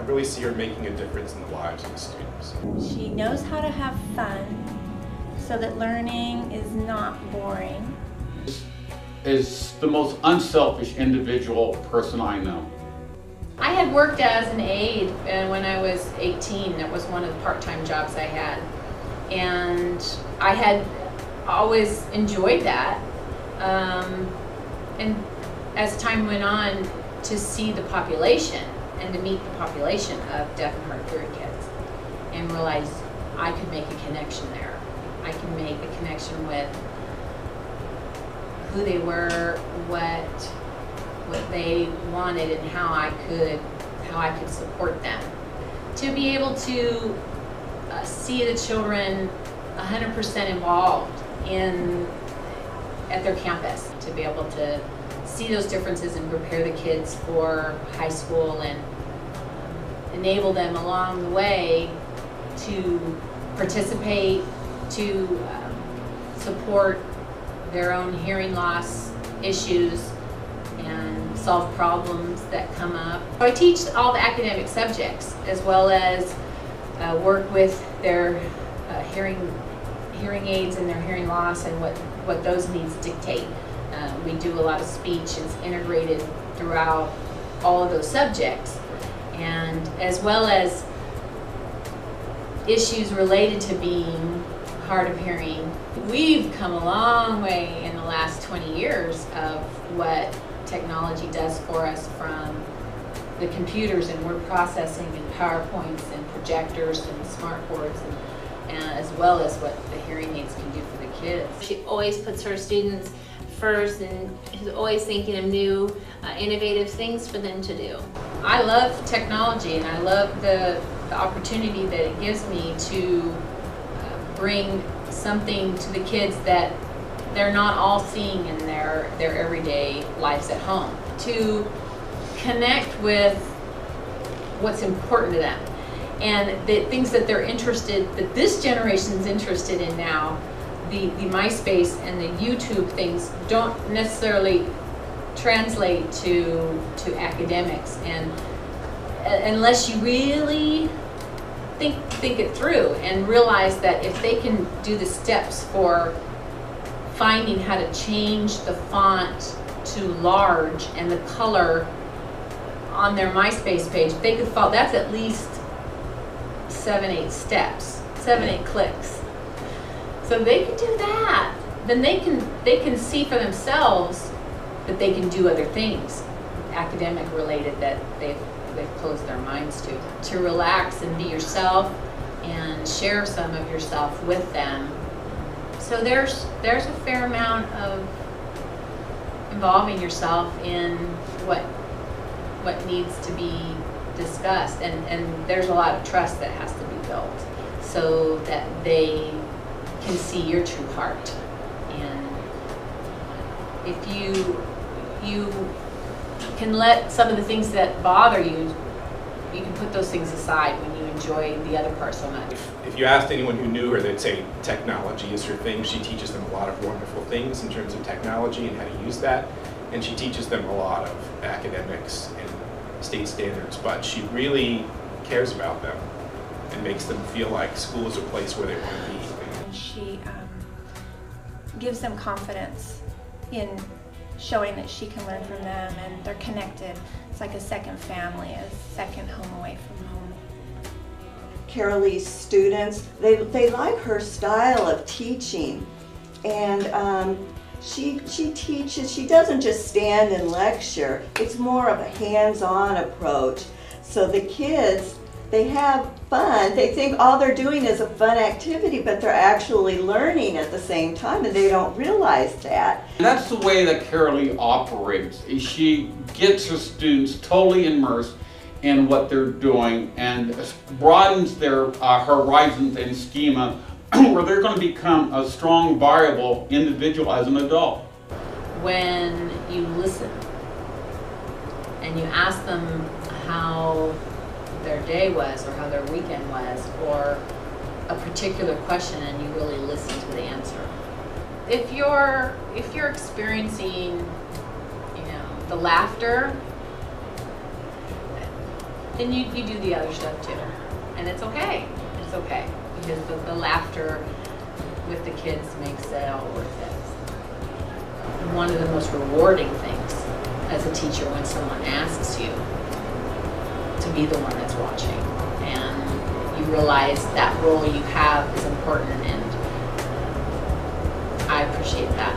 really see her making a difference in the lives of the students. She knows how to have fun so that learning is not boring. Is the most unselfish individual person I know. I had worked as an aide when I was 18. That was one of the part-time jobs I had. And I had always enjoyed that. And as time went on, to see the population and to meet the population of deaf and hard of hearing kids and realize I could make a connection there. I can make a connection with who they were, what they wanted, and how I could support them. To be able to see the children 100% involved at their campus, to be able to see those differences and prepare the kids for high school and enable them along the way to participate, to support their own hearing loss issues and solve problems that come up. I teach all the academic subjects as well as work with their hearing aids and their hearing loss and what those needs dictate. We do a lot of speech. It's integrated throughout all of those subjects, and as well as issues related to being hard of hearing. We've come a long way in the last 20 years of what technology does for us, from the computers and word processing and PowerPoints and projectors and smart boards, and as well as what the hearing aids can do for the kids. She always puts her students first and is always thinking of new, innovative things for them to do. I love technology, and I love the opportunity that it gives me to bring something to the kids that they're not all seeing in their everyday lives at home. To connect with what's important to them and the things that they're interested, that this generation's interested in now. The MySpace and the YouTube things don't necessarily translate to academics, and unless you really think it through and realize that if they can do the steps for finding how to change the font to large and the color on their MySpace page, if they could follow, that's at least 7-8 steps, 7-8 clicks. So they can do that, then they can see for themselves that they can do other things, academic related, that they've closed their minds to relax and be yourself and share some of yourself with them. So there's a fair amount of involving yourself in what needs to be discussed, and there's a lot of trust that has to be built so that they can see your true heart. And if you can let some of the things that bother you, you can put those things aside when you enjoy the other part so much. If you asked anyone who knew her, they'd say technology is her thing. She teaches them a lot of wonderful things in terms of technology and how to use that, and she teaches them a lot of academics and state standards, but she really cares about them and makes them feel like school is a place where they want to be. She gives them confidence in showing that she can learn from them, and they're connected. It's like a second family, a second home away from home. Carolyn's students, they like her style of teaching, and she teaches. She doesn't just stand and lecture. It's more of a hands-on approach. So the kids, they have fun. They think all they're doing is a fun activity, but they're actually learning at the same time, and they don't realize that. That's the way that Carolyn operates. She gets her students totally immersed in what they're doing and broadens their horizons and schema where they're going to become a strong, viable individual as an adult. When you listen and you ask them how their day was or how their weekend was, or a particular question, and you really listen to the answer. If you're experiencing, the laughter, then you do the other stuff too. And it's okay. It's okay. Because the laughter with the kids makes it all worth it. One of the most rewarding things as a teacher when someone asks you to be the one that's watching. And you realize that role you have is important, and I appreciate that.